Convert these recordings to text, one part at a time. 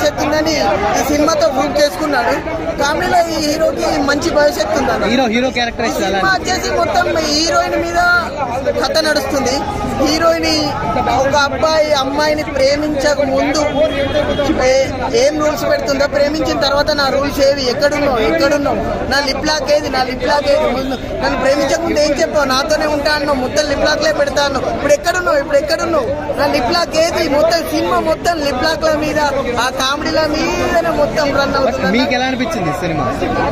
భవిష్యత్తు ఉందని ఈ సినిమాతో ప్రూవ్ చేసుకున్నాడు. కామెడీలో ఈ హీరోకి మంచి భవిష్యత్తు ఉందని. హీరో క్యారెక్టర్ సినిమా వచ్చేసి మొత్తం హీరోయిన్ మీద కథ నడుస్తుంది. హీరోయిన్ ఒక అబ్బాయి అమ్మాయిని ప్రేమించక ముందు ఏం రూల్స్ పెడుతుందో, ప్రేమించిన తర్వాత నా రూల్స్ ఏవి, ఎక్కడున్నావు, నా లిప్ లాక్ ఏది, నన్ను ప్రేమించక ముందు ఏం చెప్పావు, నాతోనే ఉంటా అన్నావు, మొత్తం లిప్ లాక్లే పెడతాను, ఇప్పుడు ఎక్కడున్నావు, నా లిప్ లాక్ ఏది, మొత్తం సినిమా మొత్తం లిప్ లాక్ల మీద ఆ కామెడీల మీదనే మొత్తం రన్ అవుతుంది. మీకు ఎలా అనిపించింది సినిమా?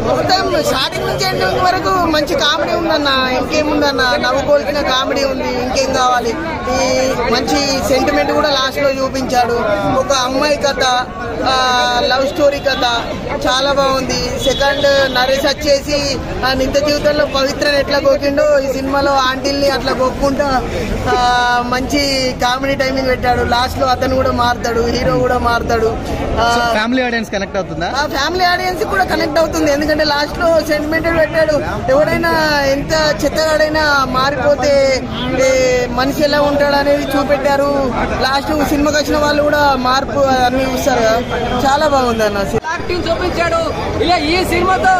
మొత్తం స్టార్టింగ్ నుంచి ఎండింగ్ వరకు మంచి కామెడీ ఉందన్న, ఇంకేముందన్న, నవ్వుకోవాల్సిన కామెడీ ఉంది, ఇంకేం కావాలి. ఈ మంచి సెంటిమెంట్ కూడా లాస్ట్ లో చూపించాడు. ఒక అమ్మాయి కథ, లవ్ స్టోరీ కథ చాలా బాగుంది. సెకండ్ నరేష్ వచ్చేసి నిత్య జీవితంలో పవిత్రని ఎట్లా గోకిండో ఈ సినిమాలో ఆంటీల్ని అట్లా గోక్కుంటా మంచి కామెడీ టైమింగ్ పెట్టాడు. లాస్ట్ లో అతను కూడా మారుతాడు, హీరో కూడా మారుతాడు. ఫ్యామిలీ ఆడియన్స్ కనెక్ట్ అవుతుందా? ఫ్యామిలీ ఆడియన్స్ కూడా కనెక్ట్ అవుతుంది. ఎందుకంటే లాస్ట్ లో సెంటిమెంటెడ్ పెట్టాడు. ఎవడైనా ఎంత చెత్తగాడైనా మారిపోతే మనిషి ఎలా ఉంటాడు అనేది చూపెట్టారు. లాస్ట్ సినిమాకి వచ్చిన వాళ్ళు కూడా మార్పు అన్ని చూస్తారు కదా, చాలా బాగుంది అన్న. యాక్టింగ్ చూపించాడు. ఇలా ఈ సినిమాతో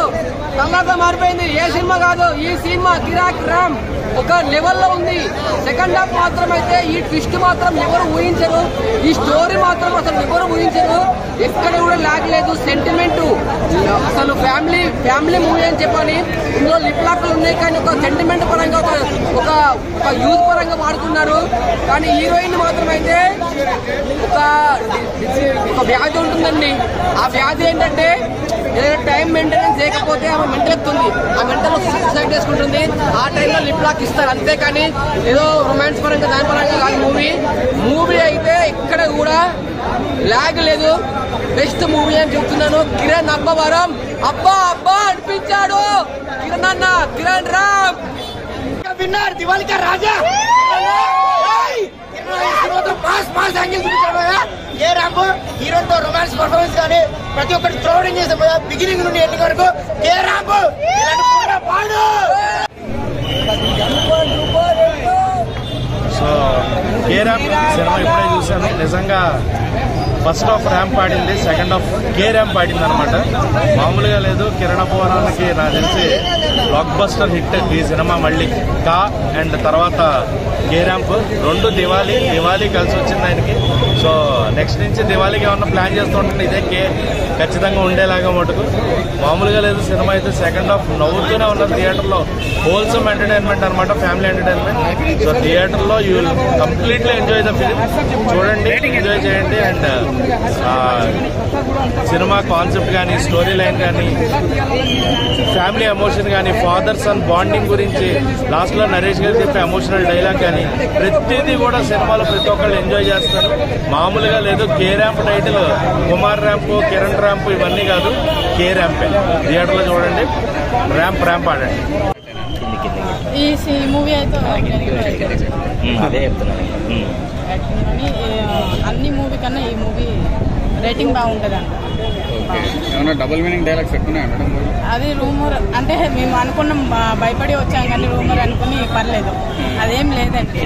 తర్వాత మారిపోయింది. ఏ సినిమా కాదు, ఈ సినిమా కిరాక్ రామ్ ఒక లెవెల్లో ఉంది. సెకండ్ హాఫ్ మాత్రం అయితే ఈ ట్విస్ట్ మాత్రం ఎవరు ఊహించరు, ఈ స్టోరీ మాత్రం అసలు ఎవరు ఊహించరు. ఎక్కడ కూడా లాగ్ లేదు. సెంటిమెంట్ అసలు ఫ్యామిలీ మూవీ అని చెప్పని ఇందులో లిప్ లాక్లు ఉన్నాయి, కానీ ఒక సెంటిమెంట్ పరంగా ఒక యూత్ పరంగా వాడుతున్నారు. కానీ హీరోయిన్ మాత్రం అయితే ఒక వ్యాధి ఉంటుందండి. ఆ వ్యాధి ఏంటంటే ఏదైనా టైం మెయింటెనెన్స్ చేయకపోతే ఆమె మెంటల్ ఎత్తుంది, ఆ మెంటల్ సూసైడ్ చేసుకుంటుంది. ఆ టైంలో లిప్ లాక్ ఇస్తారు, అంతేకాని ఏదో రొమాన్స్ పరంగా దాని పరంగా కాదు. మూవీ అయితే ఇక్కడ కూడా లాగ్ లేదు. బెస్ట్ మూవీ అని చెప్తున్నాను. కిరణ్ అబ్బవరం అబ్బా అనిపించాడు. కిరణ్ రామ్ విన్నర్, దివాళీ కా రాజా. ఏ రాంబో హీరోతో రొమాన్స్ పర్ఫార్మెన్స్ కానీ ప్రతి ఒక్కటి త్రోడింగ్ చేసాం కదా, బిగినింగ్ నుండి ఎండింగ్ వరకు. ఏ రాంబో సో కే ర్యాంప్ సినిమా ఇప్పుడే చూశాను. నిజంగా ఫస్ట్ హాఫ్ ర్యాంప్ ఆడింది, సెకండ్ హాఫ్ కే ర్యాంప్ ఆడింది అనమాట. మామూలుగా లేదు. కిరణ్ అబ్బవరానికి నాకు తెలిసి బ్లాక్ బస్టర్ హిట్ ఈ సినిమా. మళ్ళీ కా అండ్ తర్వాత కే ర్యాంప్ రెండు దివాళీ కలిసి వచ్చింది ఆయనకి. సో నెక్స్ట్ నుంచి దివాళీకి ఏమన్నా ప్లాన్ చేస్తూ ఉంటుంది, ఇదే కే ఖచ్చితంగా ఉండేలాగా మటుకు. మామూలుగా లేదు సినిమా అయితే. సెకండ్ హాఫ్ నవ్వుతూనే ఉన్నది థియేటర్లో. హోల్సమ్ ఎంటర్టైన్మెంట్ అనమాట, ఫ్యామిలీ ఎంటర్టైన్మెంట్. సో థియేటర్లో you will completely enjoy the film. చూడండి, ఎంజాయ్ చేయండి. అండ్ సినిమా కాన్సెప్ట్ కానీ, స్టోరీ లైన్ కానీ, ఫ్యామిలీ ఎమోషన్ కానీ, ఫాదర్ సన్ బాండింగ్ గురించి లాస్ట్లో నరేష్ గారు చెప్పే ఎమోషనల్ డైలాగ్ కానీ ప్రతిదీ కూడా సినిమాలో ప్రతి ఒక్కళ్ళు ఎంజాయ్ చేస్తారు. మామూలుగా లేదు. K ramp title Kumar ramp, Kiran ramp ఇవన్నీ కాదు, కే ర్యాంపే. థియేటర్లో చూడండి, ర్యాంప్ ఆడండి. ఈ మూవీ అయితే అన్ని మూవీ కన్నా ఈ మూవీ రేటింగ్ బాగుంటుంది అంట. డబుల్ మీనింగ్ డైలాగ్స్ పెట్టుకున్నాయి మేడం. అది రూమర్ అంటే మేము అనుకున్నాం, భయపడి వచ్చాం, కానీ రూమర్ అనుకుని పర్లేదు, అదేం లేదండి.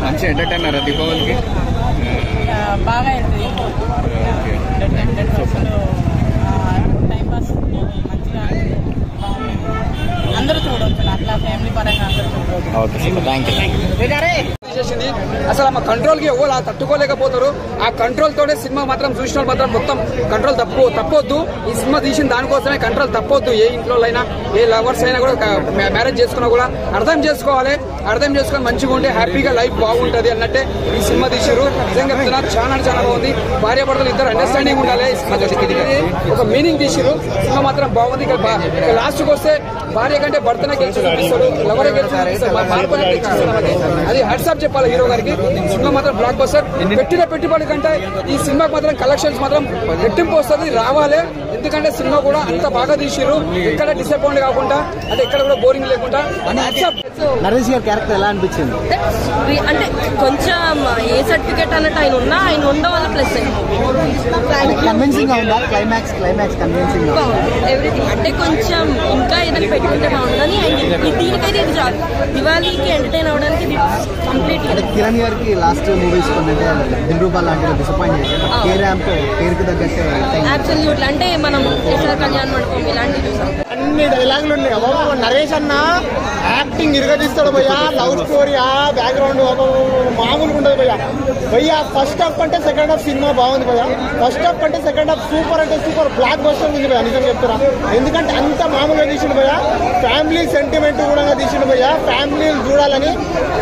మంచి ఎంటర్టైనర్ దీపావళికి బాగా వెళ్తుంది. టైం పాస్ మంచిగా అందరూ చూడవచ్చు, అట్లా ఫ్యామిలీ పరంగా అందరూ చూడవచ్చు. అసలు మా కంట్రోల్ కి ఎవరు తట్టుకోలేకపోతారు. ఆ కంట్రోల్ తోనే సినిమా మాత్రం చూసిన మాత్రం మొత్తం కంట్రోల్ తప్పొద్దు. ఈ సినిమా తీసిన దానికోసమే కంట్రోల్ తప్పొద్దు. ఏ ఇంట్లో అయినా, ఏ లవర్స్ అయినా కూడా మ్యారేజ్ చేసుకున్నా కూడా అర్థం చేసుకోవాలి. అర్థం చేసుకొని మంచిగా ఉంటే హ్యాపీగా లైఫ్ బాగుంటది అన్నట్టే ఈ సినిమా తీసారు. నిజంగా చెప్తున్నా, చాలా బాగుంది. భార్యాభర్తలు ఇద్దరు అండర్స్టాండింగ్ ఉండాలి. ఒక మీనింగ్ తీసారు. సినిమా మాత్రం బాగుంది. ఇక లాస్ట్ కి వస్తే భార్య కంటే భర్తనే గెలిచి చూపిస్తాడు, లవరే గెలిచి చూపిస్తాడు. అది హ్యాట్సాప్ చెప్పాలి హీరో గారికి. సినిమా మాత్రం బ్లాక్ బస్టర్. పెట్టిన పెట్టుబడి కంటే ఈ సినిమాకి మాత్రం కలెక్షన్స్ మాత్రం రెట్టింపు వస్తుంది, రావాలి. ఎందుకంటే సినిమా కూడా అంత బాగా తీసిరు, ఎక్కడ డిసప్పాయింట్ కాకుండా, అంటే ఎక్కడ కూడా బోరింగ్ లేకుండా. నరేష్ గారి క్యారెక్టర్ ఎలా అనిపించింది? అంటే కొంచెం ఏ సర్టిఫికేట్ అన్నట్టు ఆయన ఉండడం వల్ల ప్లస్ అయింది. కన్విన్సింగ్ గా ఉందా? క్లైమాక్స్ కన్విన్సింగ్ గా ఉందా? ఎవ్రీథింగ్ అంటే కొంచెం ఇంకా ఏదైనా పెట్టుకుంటే బాగుంటుందని దీనికైతే ఇది చాలు. దివాళీకి ఎంటర్టైన్ అవడానికి ఇది కంప్లీట్. అంటే కిరణ్ గారికి లాస్ట్ మూవీస్ అంటే దిల్రూబా లాంటివి డిసప్పాయింట్ చేశారు. కే ర్యాంప్ పేరుకి తగ్గట్టే అబ్సల్యూట్లీ అంటే మనం ఎస్ఆర్ కళ్యాణ్ మండపం ఇలాంటివి చూసాం. అన్ని డైలాగులు ఉన్నాయి. నరేష్ అన్న యాక్టింగ్ ఇరగదీస్తాడు భయ్యా. లవ్ స్టోరీ బ్యాక్గ్రౌండ్ మామూలుగా ఉండదు భయ్యా. ఫస్ట్ హాఫ్ అంటే సెకండ్ హాఫ్ సినిమా బాగుంది భయ్యా. ఫస్ట్ హాఫ్ అంటే సెకండ్ హాఫ్ సూపర్ అంటే సూపర్ బ్లాక్ బస్టర్ ఉంది భయ్యా. నిజంగా చెప్తున్నా. ఎందుకంటే అంత మామూలుగా తీసిండు భయ్యా. ఫ్యామిలీ సెంటిమెంట్ కూడా తీసిండు భయ్యా. ఫ్యామిలీ చూడాలని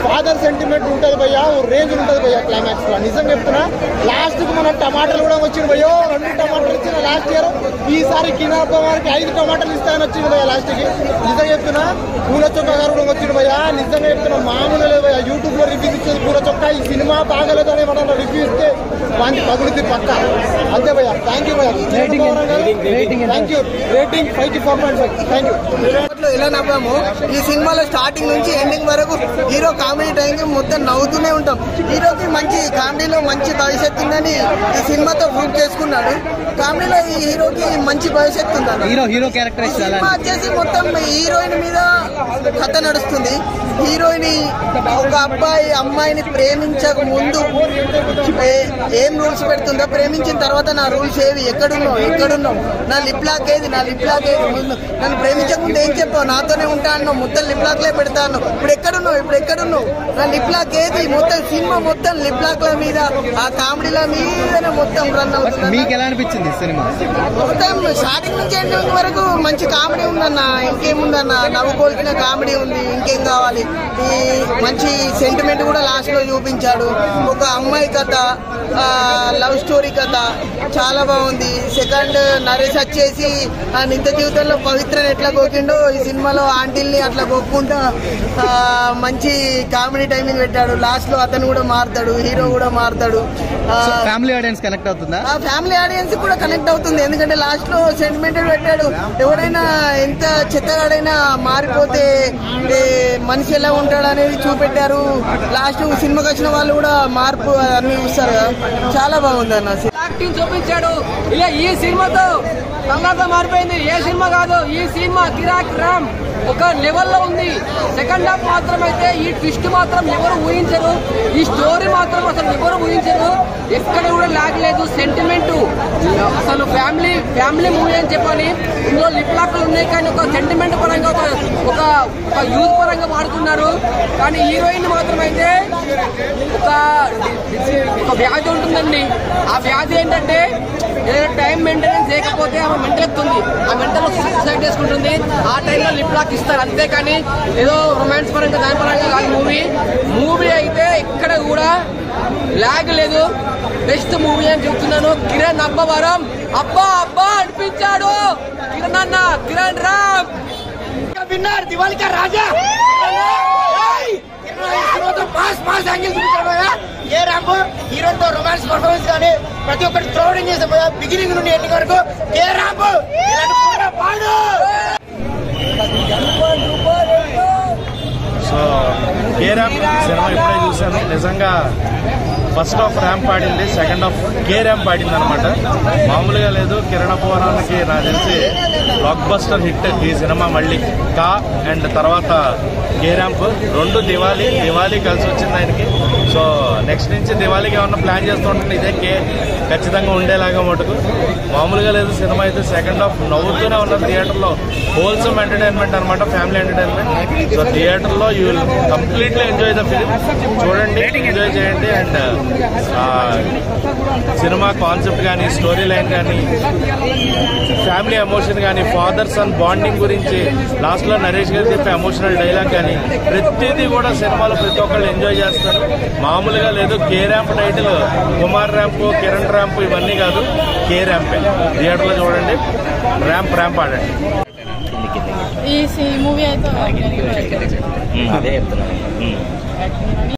ఫాదర్ సెంటిమెంట్ ఉంటుంది భయ్యా. రేంజ్ ఉంటుంది భయ్యా క్లైమాక్స్ లో. నిజంగా చెప్తున్నా. లాస్ట్ కు మన టమాటాలు కూడా వచ్చింది భయ్యో. 2 టమాటాలు ఇచ్చిన లాస్ట్ ఇయర్. ఈసారి కినాప వారికి 5 టమాటాలు ఇస్తాయని వచ్చింది భయ్యా లాస్ట్ కి. నిజంగా చెప్తున్నా. పూల చొక్క గారు కూడా వచ్చింది భయ్యా. నిజంగా చెప్తున్నా. మామూలు లేదు భయ్యా. యూట్యూబ్ లో రివ్యూస్ ఇచ్చేది పూల చొక్క. ఈ సినిమా బాగలేదు అని మనం రివ్యూ ఇస్తే వానికి పగులుద్ది పక్క. అంతే భయ్యా. థ్యాంక్ యూ భయ్యా. Thank you. రేటింగ్ 5 కి 4.5. Thank you. ఎలా నవ్వాము ఈ సినిమాలో స్టార్టింగ్ నుంచి ఎండింగ్ వరకు హీరో కామెడీ టైంకి మొత్తం నవ్వుతూనే ఉంటాం. హీరోకి మంచి కామెడీలో మంచి భవిష్యత్తు ఉందని ఈ సినిమాతో ప్రూవ్ చేసుకున్నాడు. కామెడీలో ఈ హీరోకి మంచి భవిష్యత్తు ఉందని. హీరో క్యారెక్టర్ సినిమా వచ్చేసి మొత్తం హీరోయిన్ మీద కథ నడుస్తుంది. హీరోయిన్ ఒక అబ్బాయి అమ్మాయిని ప్రేమించక ముందు ఏం రూల్స్ పెడుతుందో, ప్రేమించిన తర్వాత నా రూల్స్ ఏవి, ఎక్కడున్నావు, నా లిప్ లాక్ ఏది, ముందు నన్ను ప్రేమించక ముందు ఏం చెప్పావు, నాతోనే ఉంటా అన్నావు, మొత్తం లిప్ లాక్లే పెడతాను, ఇప్పుడు ఎక్కడున్నావు, నా లిప్ లాక్ ఏది, మొత్తం సినిమా మొత్తం లిప్ లాక్ల మీద ఆ కామెడీల మీదనే మొత్తం రన్ అవుతుంది. మీకు ఎలా అనిపించింది సినిమా? మొత్తం స్టార్టింగ్ నుంచి ఎండింగ్ వరకు మంచి కామెడీ ఉందన్న. ఇంకేముందన్న, నవ్వుకోల్సిన కామెడీ ఉంది. ఇంకేం కావాలి? ఈ మంచి సెంటిమెంట్ కూడా లాస్ట్ లో చూపించాడు. ఒక అమ్మాయి కథ, లవ్ స్టోరీ కథ చాలా బాగుంది. సెకండ్ నరేష్ వచ్చేసి ఆ నిత్య జీవితంలో పవిత్రని ఎట్లా గోకిండో ఈ సినిమాలో ఆంటీల్ని అట్లా గోక్కుంటా మంచి కామెడీ టైమింగ్ పెట్టాడు. లాస్ట్ లో అతను కూడా మారుతాడు, హీరో కూడా మారుతాడు. ఫ్యామిలీ ఆడియన్స్ కనెక్ట్ అవుతుందా? ఫ్యామిలీ ఆడియన్స్ కూడా కనెక్ట్ అవుతుంది. ఎందుకంటే లాస్ట్ లో సెంటిమెంటెడ్ పెట్టాడు. ఎవడైనా ఎంత చెత్తగాడైనా మారిపోతే మనిషి ఎలా ఉంటాడు అనేది చూపెట్టారు. లాస్ట్ సినిమాకి వచ్చిన వాళ్ళు కూడా మార్పు అన్ని చూస్తారు కదా. చాలా బాగుంది అన్న. యాక్టింగ్ చూపించాడు. ఇలా ఈ సినిమాతో సంగతి మారిపోయింది. ఏ సినిమా కాదు, ఈ సినిమా కిరాక్ రామ్ ఒక లెవెల్లో ఉంది. సెకండ్ హాఫ్ మాత్రం అయితే ఈ ట్విస్ట్ మాత్రం ఎవరు ఊహించరు. ఈ స్టోరీ మాత్రం అసలు ఎవరు ఊహించరు. ఎక్కడ కూడా లాగ్ లేదు. సెంటిమెంట్ అసలు ఫ్యామిలీ మూవీ అని చెప్పాలి. ఇందులో లిప్ లాక్లు ఉన్నాయి కానీ ఒక సెంటిమెంట్ పరంగా ఒక యూత్ పరంగా వాడుతున్నారు. కానీ హీరోయిన్ మాత్రం అయితే ఒక వ్యాధి ఉంటుందండి. ఆ వ్యాధి ఏంటంటే ఏదైనా టైం మెయింటెనెన్స్ చేయకపోతే ఆమె మెంటల్ ఎక్కుతుంది. ఆ మెంటల్ సూసైడ్ చేసుకుంటుంది. ఆ టైంలో లిప్ లాక్ ఇస్తారు. అంతేకాని ఏదో రొమాన్స్ పరంగా దాని పరంగా కాదు. మూవీ అయితే ఇక్కడ కూడా లాగ్ లేదు. బెస్ట్ మూవీ అని చెప్తున్నాను. కిరణ్ అబ్బవరం అబ్బా అనిపించాడు. కిరణ్ రామ్ విన్నర్ దివాళికా రాజా. మాస్ యాంగిల్ చూపించాడు. ఏ ర్యాంప్ హీరోతో రొమాన్స్ పర్ఫార్మెన్స్ కానీ ప్రతి ఒక్కటి త్రోడింగ్ చేసే బిగినింగ్ నుండి ఎండింగ్ వరకు ఏ ర్యాంప్ సో కే ర్యాంప్ సినిమా ఇప్పుడే చూశాను. నిజంగా ఫస్ట్ హాఫ్ ర్యాంప్ ఆడింది, సెకండ్ హాఫ్ కే ర్యాంప్ ఆడింది అనమాట. మామూలుగా లేదు. కిరణ్ పోరానికి నాకు తెలిసి బ్లాక్ బస్టర్ హిట్ ఈ సినిమా. మళ్ళీ కా అండ్ తర్వాత కే ర్యాంప్ 2 దివాళీ కలిసి వచ్చింది ఆయనకి. సో నెక్స్ట్ నుంచి దివాళీకి ఏమన్నా ప్లాన్ చేస్తూ ఉంటుంది ఇదే కే ఖచ్చితంగా ఉండేలాగా మటుకు. మామూలుగా లేదు సినిమా అయితే. సెకండ్ హాఫ్ నవ్వుతూనే ఉన్నది థియేటర్లో. హోల్సమ్ ఎంటర్టైన్మెంట్ అనమాట, ఫ్యామిలీ ఎంటర్టైన్మెంట్. సో థియేటర్లో you will completely enjoy the film. చూడండి, ఎంజాయ్ చేయండి. అండ్ సినిమా కాన్సెప్ట్ కానీ, స్టోరీ లైన్ కానీ, ఫ్యామిలీ ఎమోషన్ కానీ, ఫాదర్ సన్ బాండింగ్ గురించి లాస్ట్లో నరేష్ గారు చెప్పే ఎమోషనల్ డైలాగ్ కానీ ప్రతిదీ కూడా సినిమాలో ప్రతి ఒక్కళ్ళు ఎంజాయ్ చేస్తారు. మామూలుగా లేదు. K ramp title Kumar ramp, Kiran ramp ఇవన్నీ కాదు, కే ర్యాంపే. థియేటర్లో చూడండి, ర్యాంప్ ఆడండి. ఈ మూవీ అయితే అదే చెప్తున్నాను.